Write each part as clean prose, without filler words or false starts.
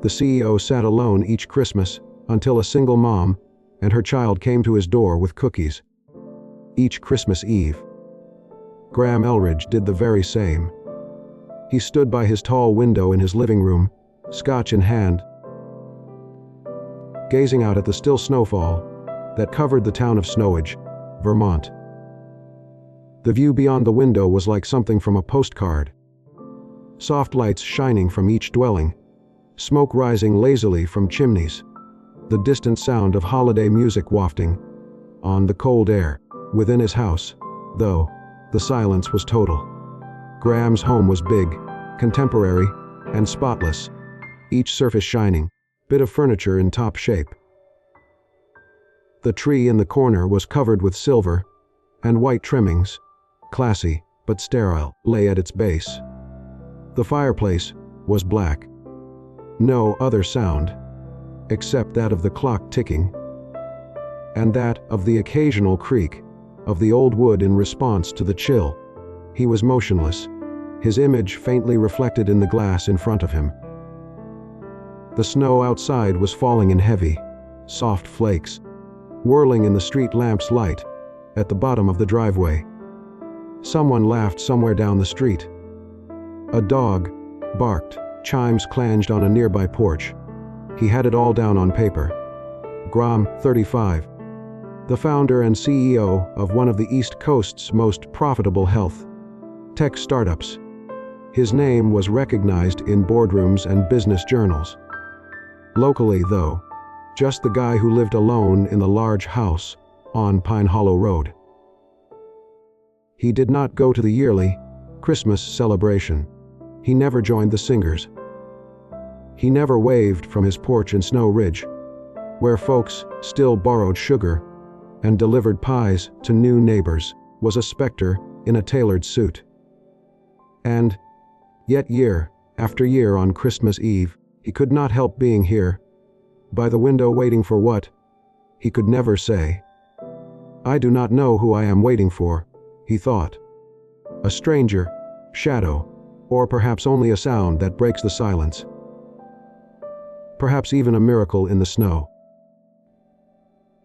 The CEO sat alone each Christmas until a single mom and her child came to his door with cookies. Each Christmas Eve, Graham Elridge did the very same. He stood by his tall window in his living room, scotch in hand, gazing out at the still snowfall that covered the town of Snowage, Vermont. The view beyond the window was like something from a postcard. Soft lights shining from each dwelling, smoke rising lazily from chimneys, the distant sound of holiday music wafting on the cold air. Within his house, though, the silence was total. Graham's home was big, contemporary, and spotless, each surface shining, bit of furniture in top shape. The tree in the corner was covered with silver and white trimmings, classy but sterile, lay at its base. The fireplace was black. No other sound, except that of the clock ticking, and that of the occasional creak of the old wood in response to the chill. He was motionless, his image faintly reflected in the glass in front of him. The snow outside was falling in heavy, soft flakes, whirling in the street lamp's light at the bottom of the driveway. Someone laughed somewhere down the street. A dog barked, chimes clanged on a nearby porch. He had it all down on paper. Graham, 35, the founder and CEO of one of the East Coast's most profitable health tech startups. His name was recognized in boardrooms and business journals. Locally, though, just the guy who lived alone in the large house on Pine Hollow Road. He did not go to the yearly Christmas celebration. He never joined the singers. He never waved from his porch in Snow Ridge, where folks still borrowed sugar and delivered pies to new neighbors, was a specter in a tailored suit. And yet year after year on Christmas Eve, he could not help being here, by the window waiting for what? He could never say. I do not know who I am waiting for, he thought. A stranger, shadow, or perhaps only a sound that breaks the silence. Perhaps even a miracle in the snow.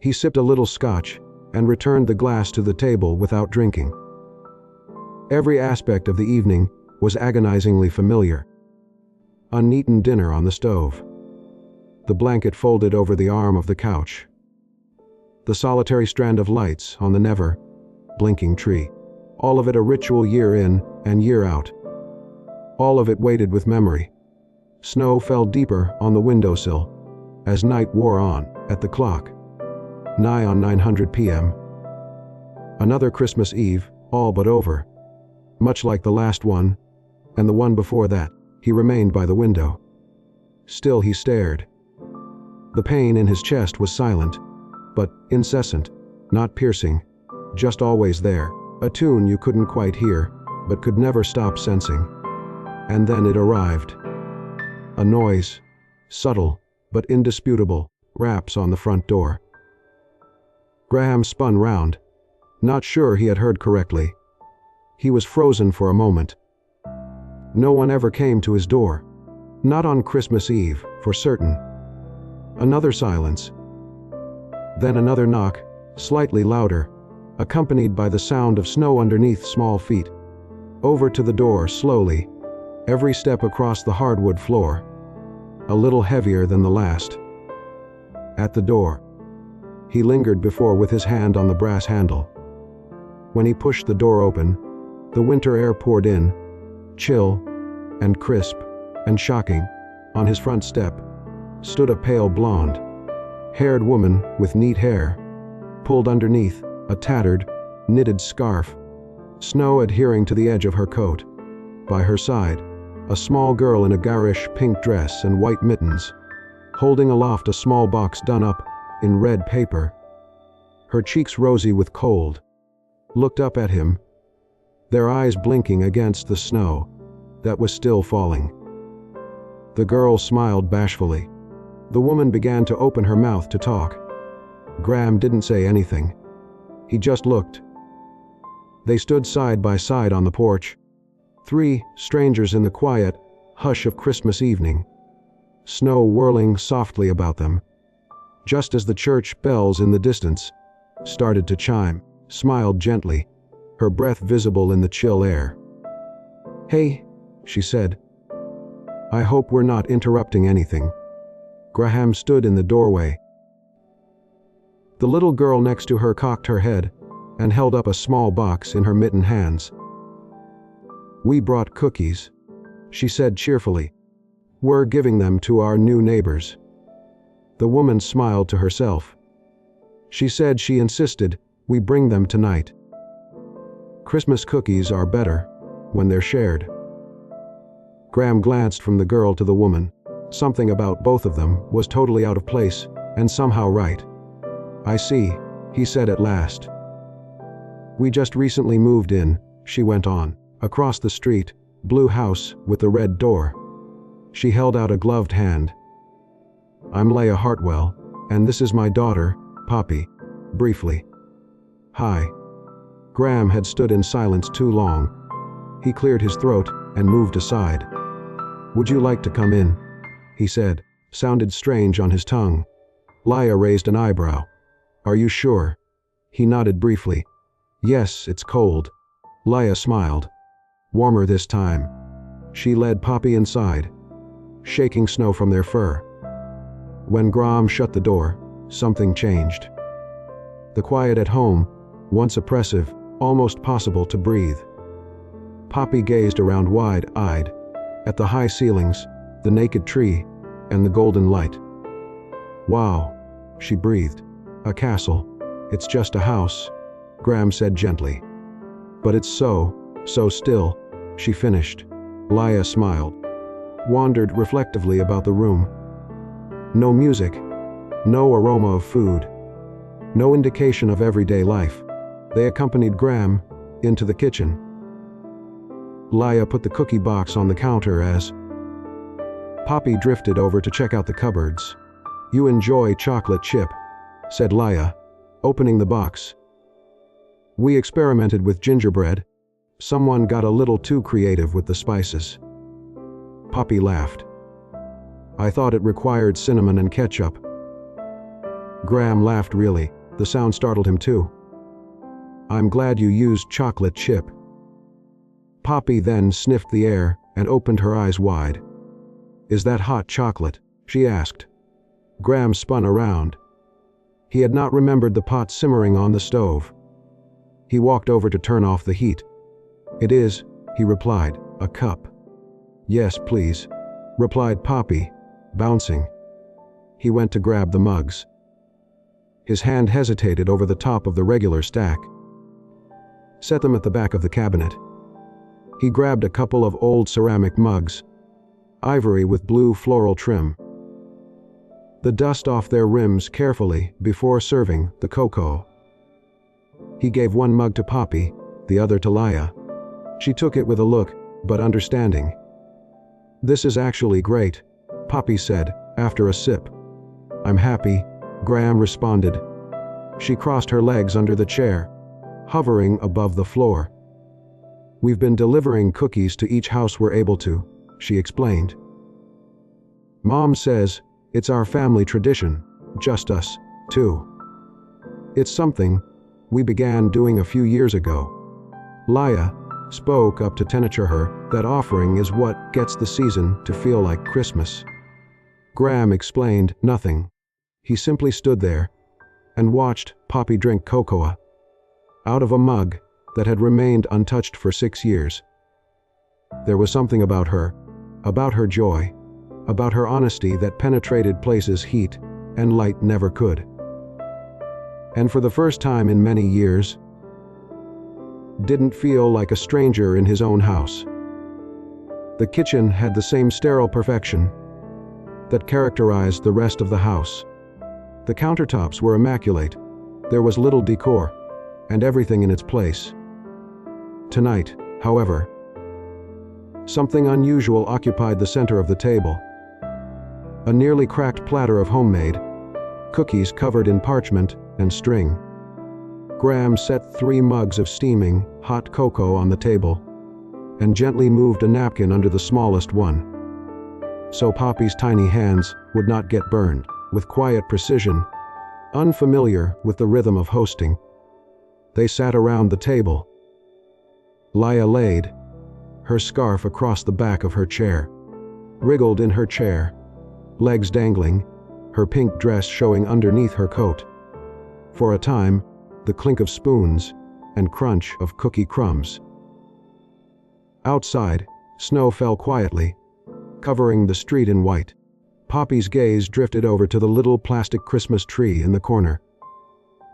He sipped a little scotch and returned the glass to the table without drinking. Every aspect of the evening was agonizingly familiar. Uneaten dinner on the stove. The blanket folded over the arm of the couch. The solitary strand of lights on the never blinking tree. All of it a ritual year in and year out. All of it weighted with memory. Snow fell deeper on the windowsill as night wore on at the clock. Nigh on 900 p.m. Another Christmas Eve, all but over. Much like the last one, and the one before that, he remained by the window. Still he stared. The pain in his chest was silent, but incessant, not piercing, just always there, a tune you couldn't quite hear, but could never stop sensing. And then it arrived. A noise, subtle, but indisputable, raps on the front door. Graham spun round, not sure he had heard correctly. He was frozen for a moment. No one ever came to his door. Not on Christmas Eve, for certain. Another silence. Then another knock, slightly louder, accompanied by the sound of snow underneath small feet. Over to the door slowly, every step across the hardwood floor, a little heavier than the last. At the door. He lingered before with his hand on the brass handle. When he pushed the door open, the winter air poured in, chill and crisp and shocking. On his front step stood a pale blonde-haired woman with neat hair, pulled underneath a tattered, knitted scarf, snow adhering to the edge of her coat. By her side, a small girl in a garish pink dress and white mittens, holding aloft a small box done up in red paper. Her cheeks rosy with cold, looked up at him, their eyes blinking against the snow that was still falling. The girl smiled bashfully. The woman began to open her mouth to talk. Graham didn't say anything. He just looked. They stood side by side on the porch, three strangers in the quiet hush of Christmas evening. snow whirling softly about them. Just as the church bells in the distance started to chime, smiled gently, her breath visible in the chill air. "Hey," she said. "I hope we're not interrupting anything." Graham stood in the doorway. The little girl next to her cocked her head and held up a small box in her mittened hands. "We brought cookies," she said cheerfully. "We're giving them to our new neighbors." The woman smiled to herself. She said she insisted we bring them tonight. Christmas cookies are better when they're shared. Graham glanced from the girl to the woman. Something about both of them was totally out of place and somehow right. "I see," he said at last. "We just recently moved in," she went on. "Across the street, blue house with the red door." She held out a gloved hand. "I'm Leah Hartwell, and this is my daughter, Poppy," briefly. "Hi." Graham had stood in silence too long. He cleared his throat and moved aside. "Would you like to come in?" he said. Sounded strange on his tongue. Leah raised an eyebrow. "Are you sure?" He nodded briefly. "Yes, it's cold." Leah smiled. "Warmer this time." She led Poppy inside, shaking snow from their fur. When Graham shut the door, something changed. The quiet at home, once oppressive, almost possible to breathe. Poppy gazed around wide-eyed, at the high ceilings, the naked tree, and the golden light. "Wow," she breathed. "A castle. It's just a house," Graham said gently. "But it's so still," she finished. Leah smiled, wandered reflectively about the room. No music, no aroma of food, no indication of everyday life. They accompanied Graham into the kitchen. Leah put the cookie box on the counter as Poppy drifted over to check out the cupboards. "You enjoy chocolate chip," said Leah, opening the box. "We experimented with gingerbread. Someone got a little too creative with the spices." Poppy laughed. "I thought it required cinnamon and ketchup." Graham laughed really. The sound startled him too. "I'm glad you used chocolate chip." Poppy then sniffed the air and opened her eyes wide. "Is that hot chocolate?" she asked. Graham spun around. He had not remembered the pot simmering on the stove. He walked over to turn off the heat. "It is," he replied. "A cup." "Yes, please," replied Poppy, bouncing. He went to grab the mugs. His hand hesitated over the top of the regular stack. "Set them at the back of the cabinet." He grabbed a couple of old ceramic mugs, ivory with blue floral trim. The dust off their rims carefully before serving the cocoa. He gave one mug to Poppy, the other to Leah. She took it with a look, but understanding. "This is actually great," Poppy said, after a sip. "I'm happy," Graham responded. She crossed her legs under the chair, hovering above the floor. "We've been delivering cookies to each house we're able to," she explained. "Mom says it's our family tradition, just us, too. It's something we began doing a few years ago." Leah spoke up to tenure her that offering is what gets the season to feel like Christmas. Graham explained nothing. He simply stood there and watched Poppy drink cocoa out of a mug that had remained untouched for 6 years. There was something about her joy, about her honesty that penetrated places heat and light never could. And for the first time in many years, didn't feel like a stranger in his own house. The kitchen had the same sterile perfection that characterized the rest of the house. The countertops were immaculate. There was little decor, and everything in its place. Tonight, however, something unusual occupied the center of the table. A nearly cracked platter of homemade cookies covered in parchment and string. Graham set 3 mugs of steaming, hot cocoa on the table and gently moved a napkin under the smallest one. so Poppy's tiny hands would not get burned. With quiet precision, unfamiliar with the rhythm of hosting, they sat around the table. Laya laid her scarf across the back of her chair, wriggled in her chair, legs dangling, her pink dress showing underneath her coat. For a time, the clink of spoons and crunch of cookie crumbs. Outside, snow fell quietly, covering the street in white. Poppy's gaze drifted over to the little plastic Christmas tree in the corner,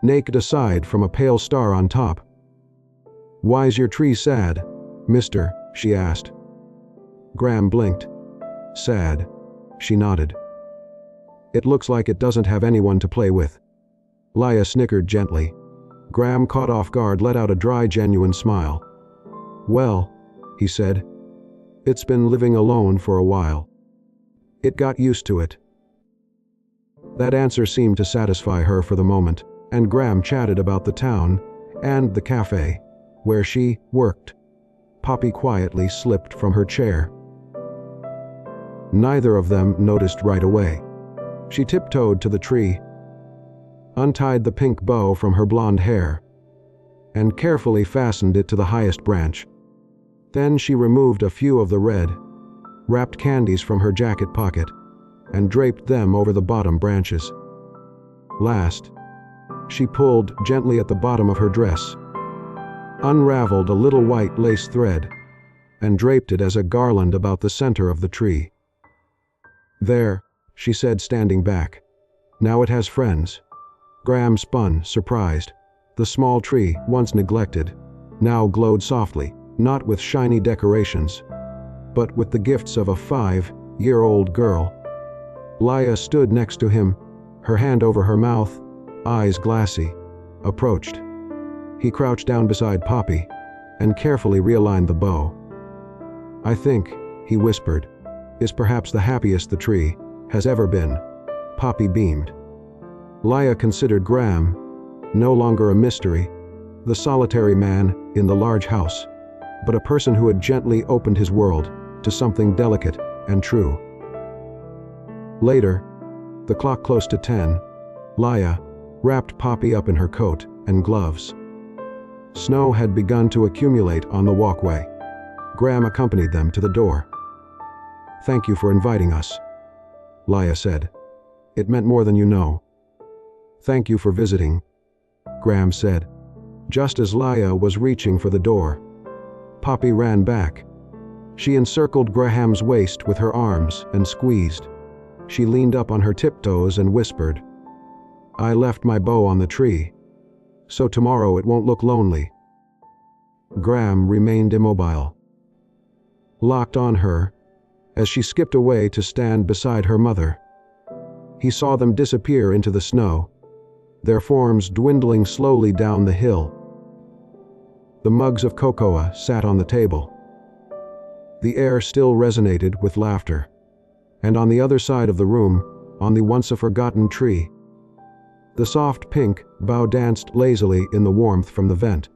naked aside from a pale star on top. "Why's your tree sad, mister?" she asked. Graham blinked. "Sad," she nodded. "It looks like it doesn't have anyone to play with." Laya snickered gently. Graham, caught off guard, let out a dry, genuine smile. "Well," he said, "it's been living alone for a while. It got used to it." That answer seemed to satisfy her for the moment, and Graham chatted about the town and the cafe where she worked. Poppy quietly slipped from her chair. Neither of them noticed right away. She tiptoed to the tree, untied the pink bow from her blonde hair, and carefully fastened it to the highest branch. Then she removed a few of the red, wrapped candies from her jacket pocket and draped them over the bottom branches. Last, she pulled gently at the bottom of her dress, unraveled a little white lace thread, and draped it as a garland about the center of the tree. "There," she said, standing back. "Now it has friends." Graham spun, surprised. The small tree, once neglected, now glowed softly, not with shiny decorations, but with the gifts of a 5-year-old girl. Laya stood next to him, her hand over her mouth, eyes glassy, approached. He crouched down beside Poppy and carefully realigned the bow. "I think," he whispered, "is perhaps the happiest the tree has ever been." Poppy beamed. Laya considered Graham no longer a mystery, the solitary man in the large house, but a person who had gently opened his world to something delicate and true. Later, the clock close to 10, Laya wrapped Poppy up in her coat and gloves. Snow had begun to accumulate on the walkway. Graham accompanied them to the door. "Thank you for inviting us," Laya said. "It meant more than you know." "Thank you for visiting," Graham said. Just as Laya was reaching for the door, Poppy ran back. She encircled Graham's waist with her arms and squeezed. She leaned up on her tiptoes and whispered, "I left my bow on the tree, so tomorrow it won't look lonely." Graham remained immobile, locked on her, as she skipped away to stand beside her mother. He saw them disappear into the snow, their forms dwindling slowly down the hill. The mugs of cocoa sat on the table. The air still resonated with laughter, and on the other side of the room, on the once-a-forgotten tree, the soft pink bough danced lazily in the warmth from the vent.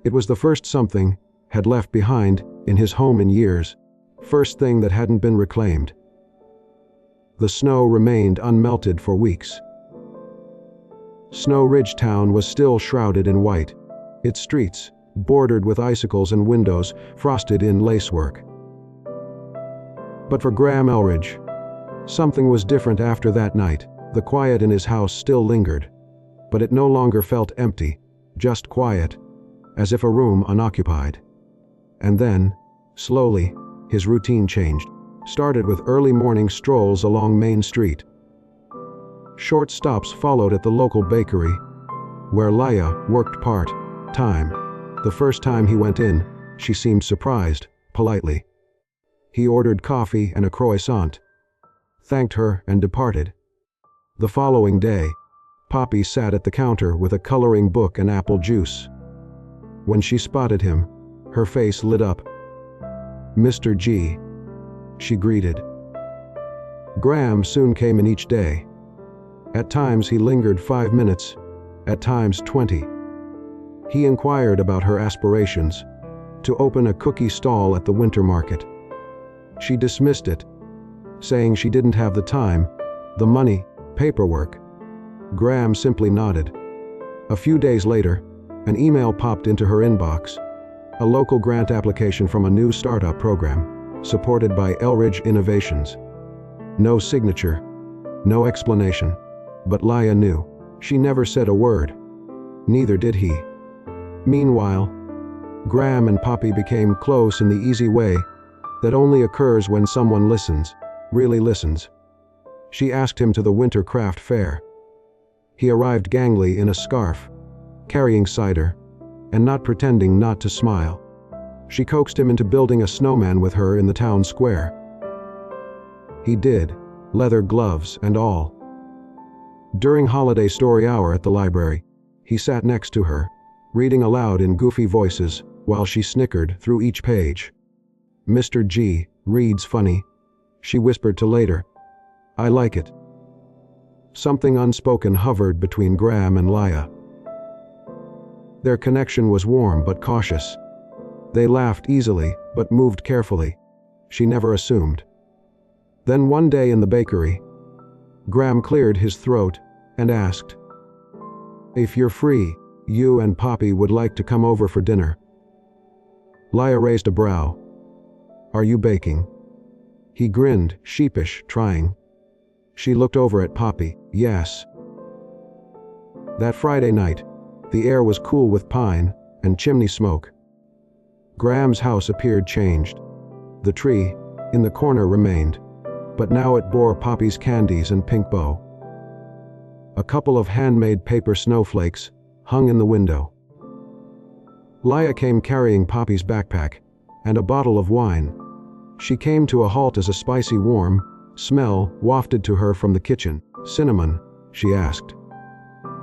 It was the first something had left behind in his home in years, first thing that hadn't been reclaimed. The snow remained unmelted for weeks. Snow Ridge town was still shrouded in white, its streets bordered with icicles and windows frosted in lacework. But for Graham Elridge, something was different after that night. The quiet in his house still lingered, but it no longer felt empty, just quiet, as if a room unoccupied. And then, slowly, his routine changed. Started with early morning strolls along Main Street. Short stops followed at the local bakery, where Laya worked part-time. The first time he went in, she seemed surprised, politely. He ordered coffee and a croissant, thanked her and departed. The following day, Poppy sat at the counter with a coloring book and apple juice. When she spotted him, her face lit up. "Mr. G," she greeted. Graham soon came in each day. At times he lingered 5 minutes, at times 20. He inquired about her aspirations, to open a cookie stall at the winter market. She dismissed it, saying she didn't have the time, the money, paperwork. Graham simply nodded. A few days later, an email popped into her inbox. A local grant application from a new startup program, supported by Elridge Innovations. No signature, no explanation. But Laya knew. She never said a word. Neither did he. Meanwhile, Graham and Poppy became close in the easy way that only occurs when someone listens, really listens. She asked him to the winter craft fair. He arrived gangly in a scarf, carrying cider, and not pretending not to smile. She coaxed him into building a snowman with her in the town square. He did, leather gloves and all. During holiday story hour at the library, he sat next to her, reading aloud in goofy voices while she snickered through each page. "Mr. G reads funny," she whispered to later. "I like it." Something unspoken hovered between Graham and Laya. Their connection was warm but cautious. They laughed easily but moved carefully. She never assumed. Then one day in the bakery, Graham cleared his throat and asked, "If you're free, you and Poppy would like to come over for dinner." Laya raised a brow. "Are you baking?" He grinned, sheepish, trying. She looked over at Poppy. "Yes." That Friday night, the air was cool with pine and chimney smoke. Graham's house appeared changed. The tree, in the corner, remained, but now it bore Poppy's candies and pink bow. A couple of handmade paper snowflakes hung in the window. Laya came carrying Poppy's backpack and a bottle of wine. She came to a halt as a spicy warm smell wafted to her from the kitchen. "Cinnamon?" she asked.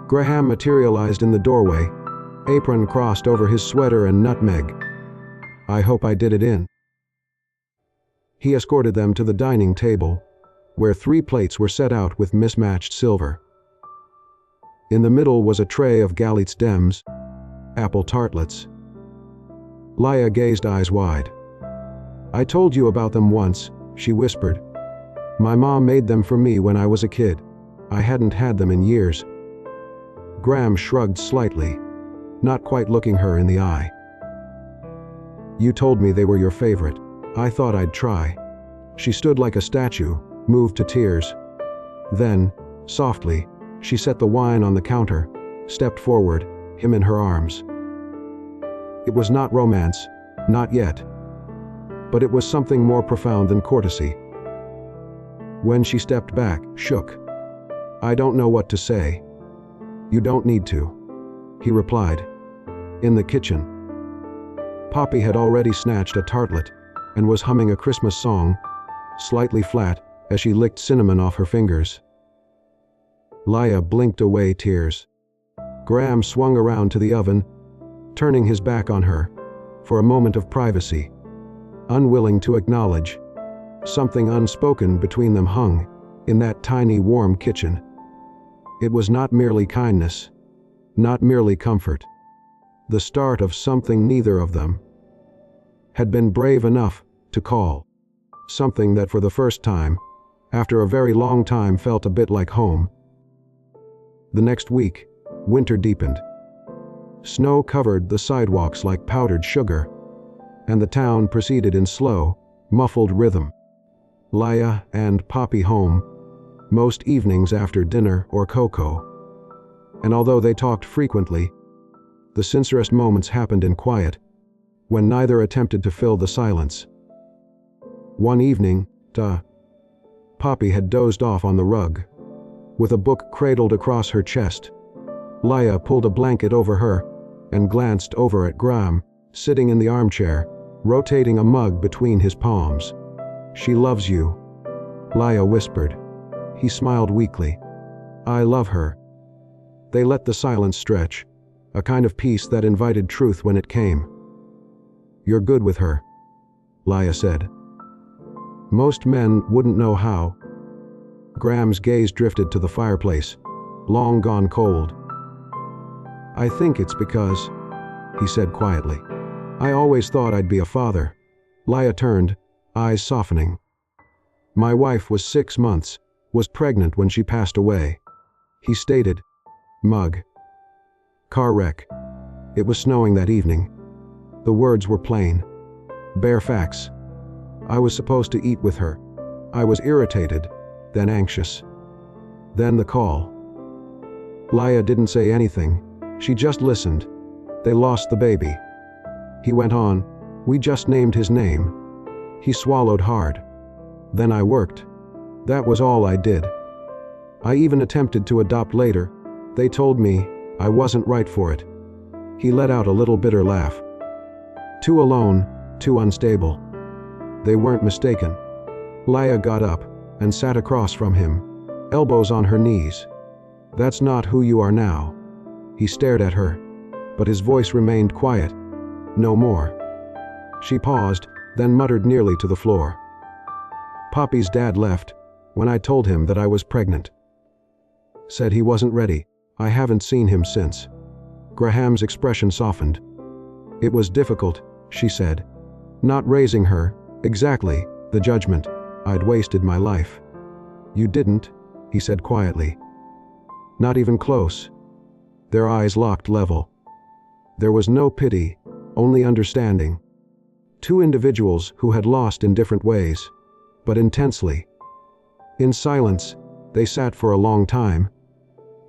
Graham materialized in the doorway, apron crossed over his sweater and nutmeg. "I hope I did it in." He escorted them to the dining table, where 3 plates were set out with mismatched silver. In the middle was a tray of Galitz Dems, apple tartlets. Laya gazed eyes wide. "I told you about them once," she whispered. "My mom made them for me when I was a kid. I hadn't had them in years." Graham shrugged slightly, not quite looking her in the eye. "You told me they were your favorite. I thought I'd try." She stood like a statue, moved to tears. Then, softly, she set the wine on the counter, stepped forward, him in her arms. It was not romance, not yet. But it was something more profound than courtesy. When she stepped back, shook. "I don't know what to say." "You don't need to," he replied. In the kitchen, Poppy had already snatched a tartlet and was humming a Christmas song, slightly flat as she licked cinnamon off her fingers. Laya blinked away tears. Graham swung around to the oven, turning his back on her, for a moment of privacy, unwilling to acknowledge. Something unspoken between them hung in that tiny warm kitchen. It was not merely kindness, not merely comfort. The start of something neither of them had been brave enough to call. Something that for the first time, after a very long time, felt a bit like home. The next week, winter deepened. Snow covered the sidewalks like powdered sugar, and the town proceeded in slow, muffled rhythm. Laya and Poppy home, most evenings after dinner or cocoa. And although they talked frequently, the sincerest moments happened in quiet, when neither attempted to fill the silence. One evening, Poppy had dozed off on the rug, with a book cradled across her chest. Laya pulled a blanket over her and glanced over at Graham, sitting in the armchair, rotating a mug between his palms. "She loves you," Laya whispered. He smiled weakly. "I love her." They let the silence stretch, a kind of peace that invited truth when it came. "You're good with her," Laya said. "Most men wouldn't know how." Graham's gaze drifted to the fireplace, long gone cold. "I think it's because," he said quietly, "I always thought I'd be a father." Laya turned, eyes softening. My wife was 6 months, was pregnant when she passed away. He stated. Mug. Car wreck. It was snowing that evening. The words were plain. Bare facts. I was supposed to eat with her. I was irritated, then anxious. Then the call. Laya didn't say anything. She just listened. They lost the baby. He went on. We just named his name. He swallowed hard. Then I worked. That was all I did. I even attempted to adopt later. They told me I wasn't right for it. He let out a little bitter laugh. Too alone, too unstable. They weren't mistaken. Laya got up and sat across from him, elbows on her knees. That's not who you are now. He stared at her, but his voice remained quiet. No more. She paused, then muttered nearly to the floor. Poppy's dad left when I told him that I was pregnant. Said he wasn't ready. I haven't seen him since. Graham's expression softened. It was difficult, she said. Not raising her, exactly, the judgment. I'd wasted my life. You didn't, he said quietly. Not even close. Their eyes locked level. There was no pity, only understanding. Two individuals who had lost in different ways, but intensely. In silence, they sat for a long time.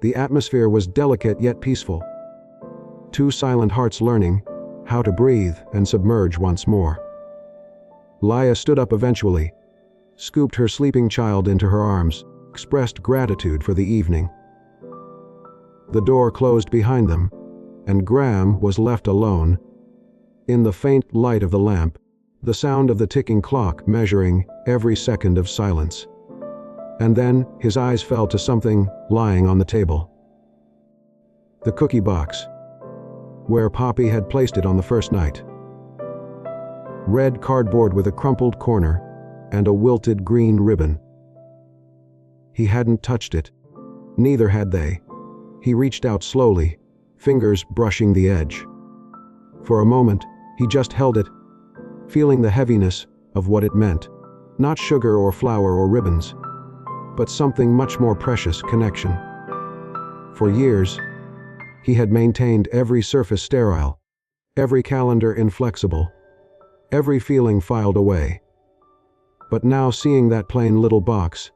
The atmosphere was delicate yet peaceful. Two silent hearts learning how to breathe and submerge once more. Laya stood up eventually, scooped her sleeping child into her arms, expressed gratitude for the evening. The door closed behind them, and Graham was left alone. In the faint light of the lamp, the sound of the ticking clock measuring every second of silence. And then his eyes fell to something lying on the table. The cookie box, where Poppy had placed it on the first night. Red cardboard with a crumpled corner and a wilted green ribbon. He hadn't touched it. Neither had they. He reached out slowly, fingers brushing the edge. For a moment, he just held it, feeling the heaviness of what it meant. Not sugar or flour or ribbons, but something much more precious, connection. For years, he had maintained every surface sterile, every calendar inflexible, every feeling filed away. But now, seeing that plain little box,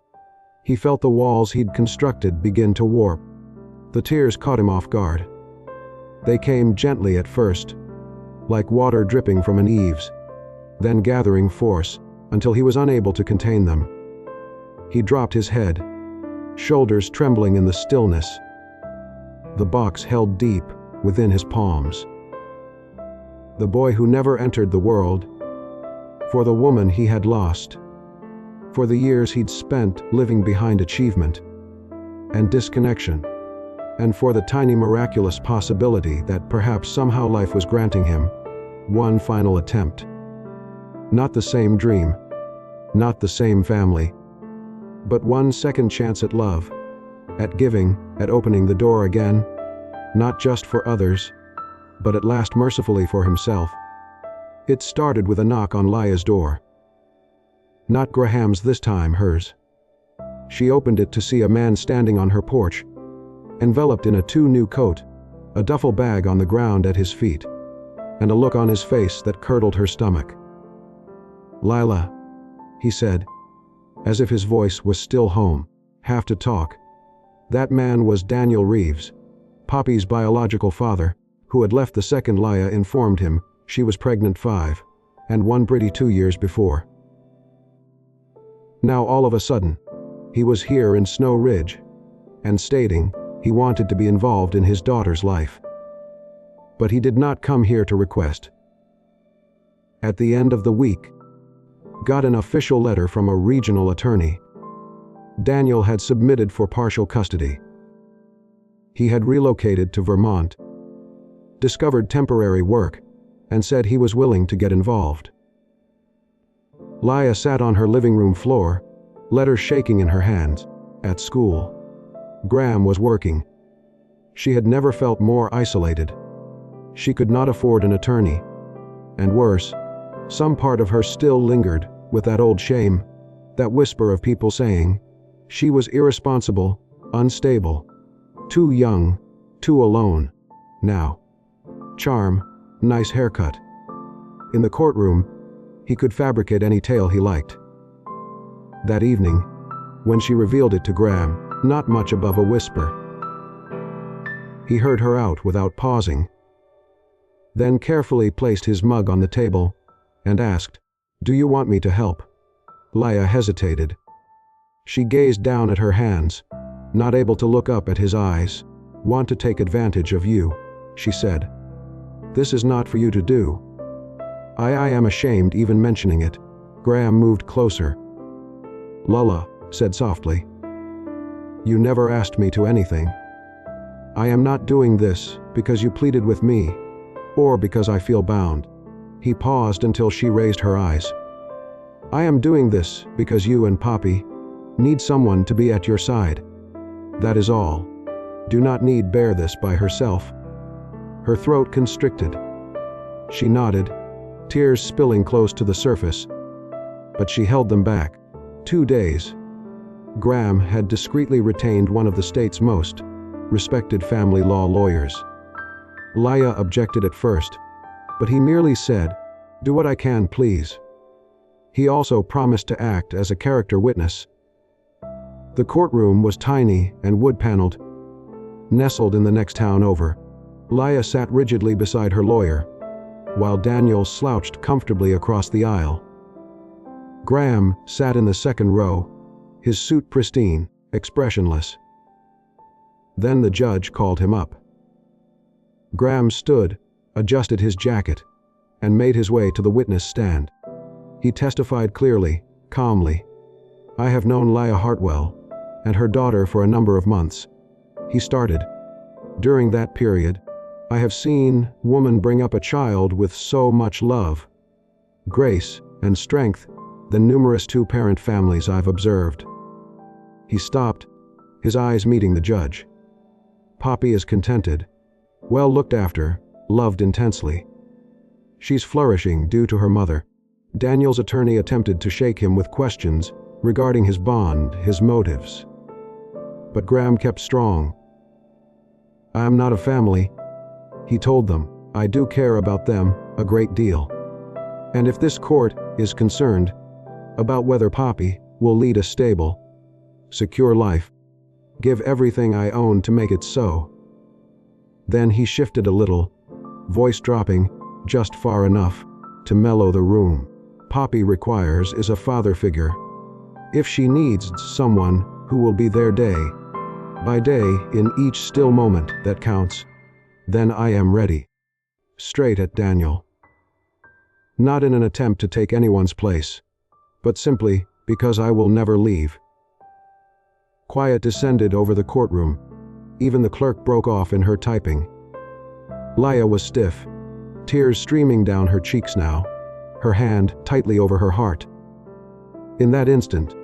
he felt the walls he'd constructed begin to warp. The tears caught him off guard. They came gently at first, like water dripping from an eaves, then gathering force until he was unable to contain them. He dropped his head, shoulders trembling in the stillness. The box held deep within his palms. The boy who never entered the world, for the woman he had lost, for the years he'd spent living behind achievement and disconnection, and for the tiny miraculous possibility that perhaps somehow life was granting him one final attempt. Not the same dream, not the same family, but one second chance at love, at giving, at opening the door again, not just for others, but at last mercifully for himself. It started with a knock on Laya's door. Not Graham's this time, hers. She opened it to see a man standing on her porch, enveloped in a new coat, a duffel bag on the ground at his feet, and a look on his face that curdled her stomach. Lila, he said, as if his voice was still home. Have to talk. That man was Daniel Reeves, Poppy's biological father, who had left the second Laya informed him she was pregnant 5, and 1 pretty 2 years before. Now all of a sudden, he was here in Snow Ridge, and stating he wanted to be involved in his daughter's life. But he did not come here to request. At the end of the week, got an official letter from a regional attorney. Daniel had submitted for partial custody. He had relocated to Vermont, discovered temporary work, and said he was willing to get involved. Laya sat on her living room floor, letters shaking in her hands. At school, Graham was working. She had never felt more isolated. She could not afford an attorney. And worse, some part of her still lingered with that old shame, That whisper of people saying she was irresponsible, unstable, too young, too alone. Now, charm, nice haircut. In the courtroom, he could fabricate any tale he liked. That evening, when she revealed it to Graham, not much above a whisper, he heard her out without pausing, then carefully placed his mug on the table and asked, "Do you want me to help?" Laya hesitated. She gazed down at her hands, not able to look up at his eyes. "Want to take advantage of you," she said. "This is not for you to do." I am ashamed even mentioning it." Graham moved closer. "Lala," said softly, "you never asked me to anything. I am not doing this because you pleaded with me, or because I feel bound." He paused until she raised her eyes. "I am doing this because you and Poppy need someone to be at your side. That is all. Do not need bear this by herself." Her throat constricted. She nodded, tears spilling close to the surface, but she held them back. 2 days. Graham had discreetly retained one of the state's most respected family law lawyers. Laya objected at first, but he merely said, "Do what I can, please." He also promised to act as a character witness. The courtroom was tiny and wood-paneled, nestled in the next town over. Laya sat rigidly beside her lawyer, while Daniel slouched comfortably across the aisle. Graham sat in the second row, his suit pristine, expressionless. Then the judge called him up. Graham stood, adjusted his jacket, and made his way to the witness stand. He testified clearly, calmly. "I have known Laya Hartwell and her daughter for a number of months," he started. "During that period, I have seen woman bring up a child with so much love, grace, and strength than numerous two-parent families I've observed." He stopped, his eyes meeting the judge. "Poppy is contented, well looked after, loved intensely. She's flourishing due to her mother." Daniel's attorney attempted to shake him with questions regarding his bond, his motives. But Graham kept strong. "I am not a family," he told them. "I do care about them a great deal. And if this court is concerned about whether Poppy will lead a stable, secure life, give everything I own to make it so." Then he shifted a little, voice dropping just far enough to mellow the room. "Poppy requires is a father figure. If she needs someone who will be there day by day in each still moment that counts, then I am ready." Straight at Daniel. "Not in an attempt to take anyone's place, but simply because I will never leave." Quiet descended over the courtroom. Even the clerk broke off in her typing. Laya was stiff, tears streaming down her cheeks now, her hand tightly over her heart. In that instant,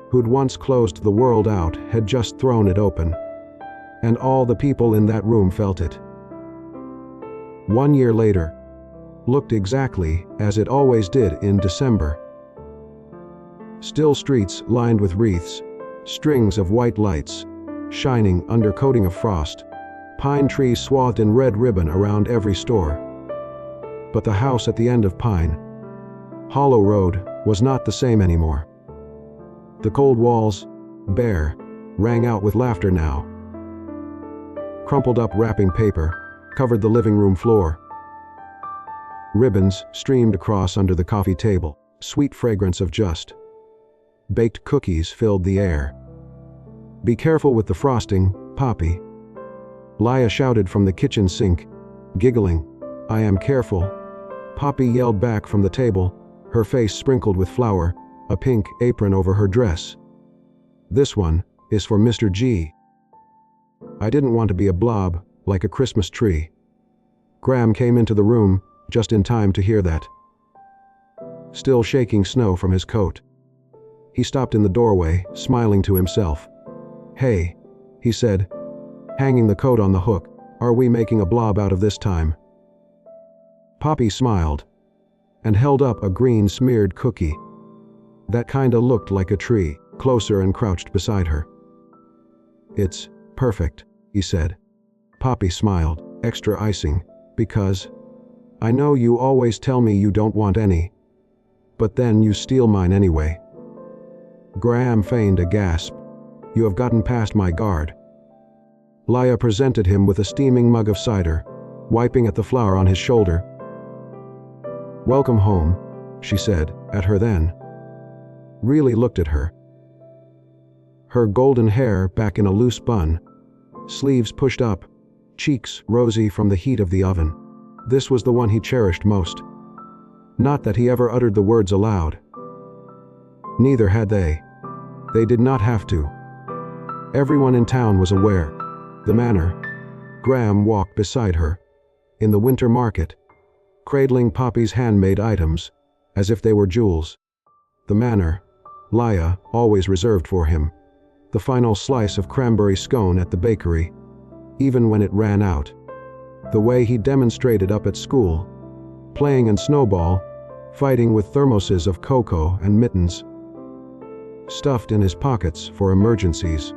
who'd once closed the world out had just thrown it open, and all the people in that room felt it. 1 year later, looked exactly as it always did in December. Still streets lined with wreaths, strings of white lights, shining under coating of frost, pine trees swathed in red ribbon around every store. But the house at the end of Pine Hollow Road was not the same anymore. The cold walls, bare, rang out with laughter now. Crumpled up wrapping paper covered the living room floor. Ribbons streamed across under the coffee table. Sweet fragrance of just baked cookies filled the air. "Be careful with the frosting, Poppy," Laya shouted from the kitchen sink, giggling. "I am careful," Poppy yelled back from the table, her face sprinkled with flour, a pink apron over her dress. "This one is for Mr. G." I didn't want to be a blob, like a Christmas tree. Graham came into the room just in time to hear that, still shaking snow from his coat. He stopped in the doorway, smiling to himself. "Hey," he said, hanging the coat on the hook, "are we making a blob out of this time?" Poppy smiled and held up a green smeared cookie. That kinda looked like a tree, closer and crouched beside her. "It's perfect," he said. Poppy smiled, extra icing, "Because I know you always tell me you don't want any, but then you steal mine anyway." Graham feigned a gasp. "You have gotten past my guard." Laya presented him with a steaming mug of cider, wiping at the flour on his shoulder. "Welcome home," she said, at her then. Really looked at her. Her golden hair back in a loose bun, sleeves pushed up, cheeks rosy from the heat of the oven. This was the one he cherished most. Not that he ever uttered the words aloud. Neither had they. They did not have to. Everyone in town was aware. The manor. Graham walked beside her. In the winter market. Cradling Poppy's handmade items, as if they were jewels. The manor. Laya, always reserved for him. The final slice of cranberry scone at the bakery. Even when it ran out. The way he demonstrated up at school. Playing in snowball. Fighting with thermoses of cocoa and mittens. Stuffed in his pockets for emergencies.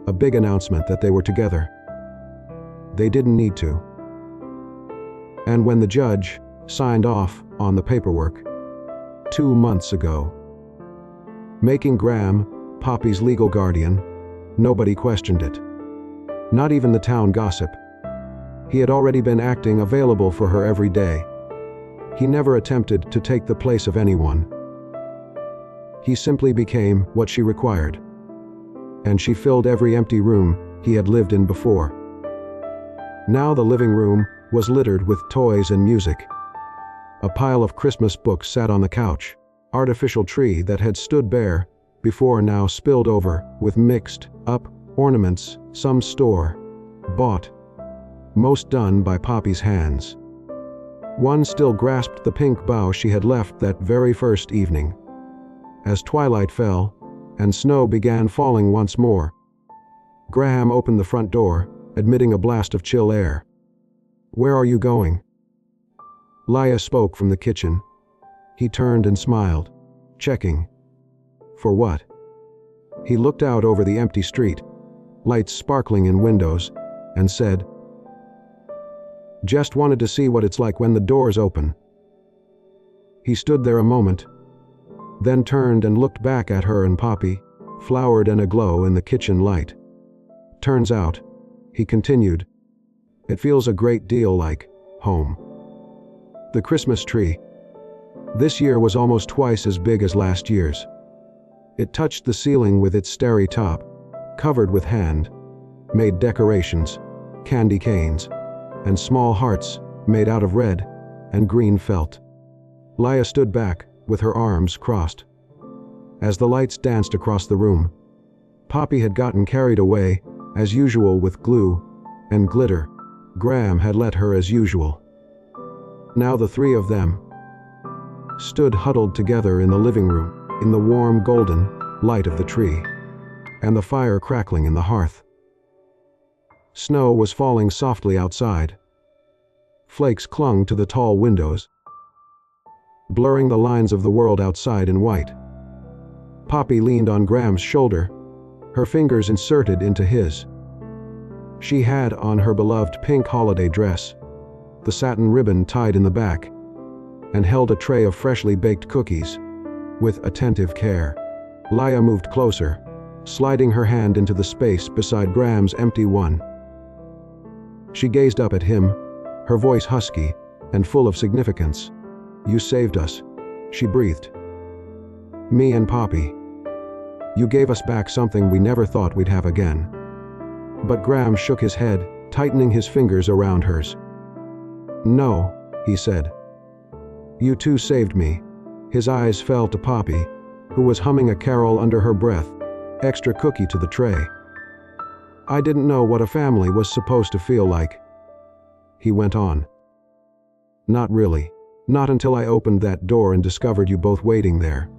A big announcement that they were together. They didn't need to. And when the judge signed off on the paperwork 2 months ago, making Graham Poppy's legal guardian, nobody questioned it. Not even the town gossip. He had already been acting available for her every day. He never attempted to take the place of anyone. He simply became what she required. And she filled every empty room he had lived in before. Now the living room was littered with toys and music. A pile of Christmas books sat on the couch. Artificial tree that had stood bare before now spilled over with mixed up ornaments, some store bought, most done by Poppy's hands. One still grasped the pink bough she had left that very first evening. As twilight fell, and snow began falling once more, Graham opened the front door, admitting a blast of chill air. "Where are you going?" Laya spoke from the kitchen. He turned and smiled. "Checking." "For what?" He looked out over the empty street, lights sparkling in windows, and said, "Just wanted to see what it's like when the doors open." He stood there a moment, then turned and looked back at her and Poppy, flowered and aglow in the kitchen light. "Turns out," he continued, "it feels a great deal like home." The Christmas tree. This year was almost twice as big as last year's. It touched the ceiling with its starry top, covered with hand-made decorations, candy canes, and small hearts made out of red and green felt. Laya stood back, with her arms crossed. As the lights danced across the room, Poppy had gotten carried away, as usual, with glue and glitter. Graham had let her as usual. Now the three of them stood huddled together in the living room, in the warm golden light of the tree, and the fire crackling in the hearth. Snow was falling softly outside. Flakes clung to the tall windows, blurring the lines of the world outside in white. Poppy leaned on Graham's shoulder, her fingers inserted into his. She had on her beloved pink holiday dress, the satin ribbon tied in the back, and held a tray of freshly baked cookies, with attentive care. Laya moved closer, sliding her hand into the space beside Graham's empty one. She gazed up at him, her voice husky and full of significance. "You saved us," she breathed. "Me and Poppy. You gave us back something we never thought we'd have again." But Graham shook his head, tightening his fingers around hers. "No," he said. "You two saved me." His eyes fell to Poppy, who was humming a carol under her breath, extra cookie to the tray. "I didn't know what a family was supposed to feel like," he went on. "Not really. Not until I opened that door and discovered you both waiting there."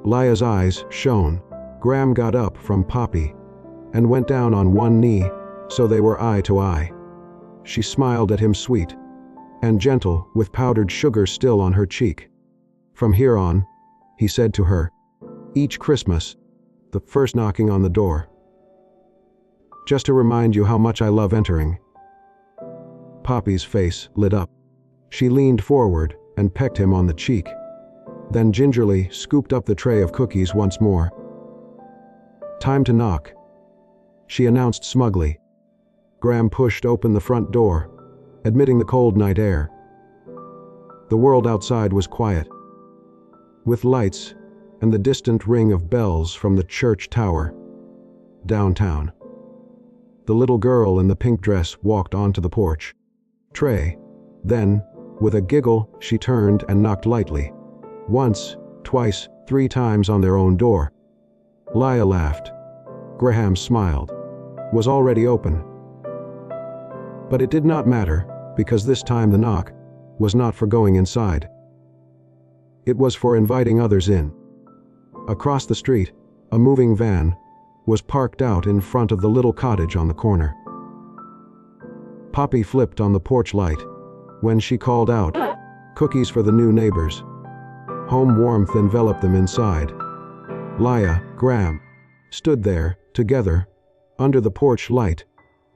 Laya's eyes shone. Graham got up from Poppy and went down on one knee, so they were eye to eye. She smiled at him, sweet and gentle, with powdered sugar still on her cheek. "From here on," he said to her. Each Christmas, the first knocking on the door. Just to remind you how much I love entering. Poppy's face lit up. She leaned forward and pecked him on the cheek, then gingerly scooped up the tray of cookies once more. Time to knock, she announced smugly. Graham pushed open the front door, admitting the cold night air. The world outside was quiet, with lights and the distant ring of bells from the church tower. Downtown. The little girl in the pink dress walked onto the porch tray. Then, with a giggle, she turned and knocked lightly. Once, twice, 3 times on their own door. Lia laughed. Graham smiled. Was already open. But it did not matter, because this time the knock was not for going inside. It was for inviting others in. Across the street, a moving van was parked out in front of the little cottage on the corner. Poppy flipped on the porch light when she called out, "Cookies for the new neighbors." Home warmth enveloped them inside. Lia, Graham, stood there, together, under the porch light,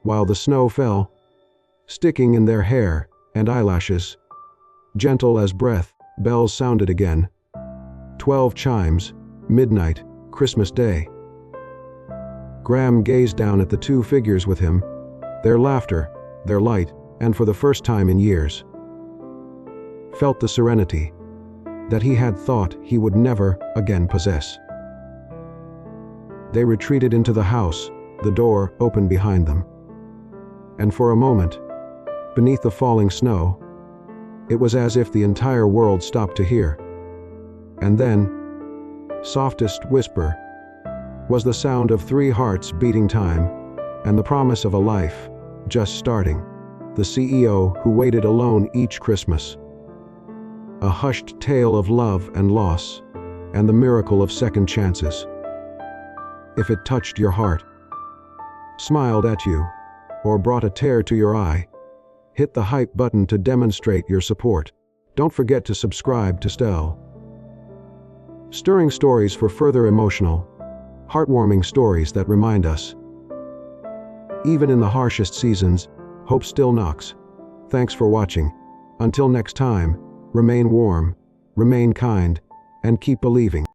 while the snow fell, sticking in their hair and eyelashes. Gentle as breath, bells sounded again. 12 chimes, midnight, Christmas Day. Graham gazed down at the 2 figures with him, their laughter, their light, and for the first time in years, felt the serenity that he had thought he would never again possess. They retreated into the house, the door open behind them. And for a moment, beneath the falling snow, it was as if the entire world stopped to hear. And then, softest whisper, was the sound of 3 hearts beating time, and the promise of a life just starting. The CEO who waited alone each Christmas. A hushed tale of love and loss, and the miracle of second chances. If it touched your heart, smiled at you, or brought a tear to your eye, hit the hype button to demonstrate your support. Don't forget to subscribe to Stell. Stirring stories for further emotional, heartwarming stories that remind us, even in the harshest seasons, hope still knocks. Thanks for watching. Until next time, remain warm, remain kind, and keep believing.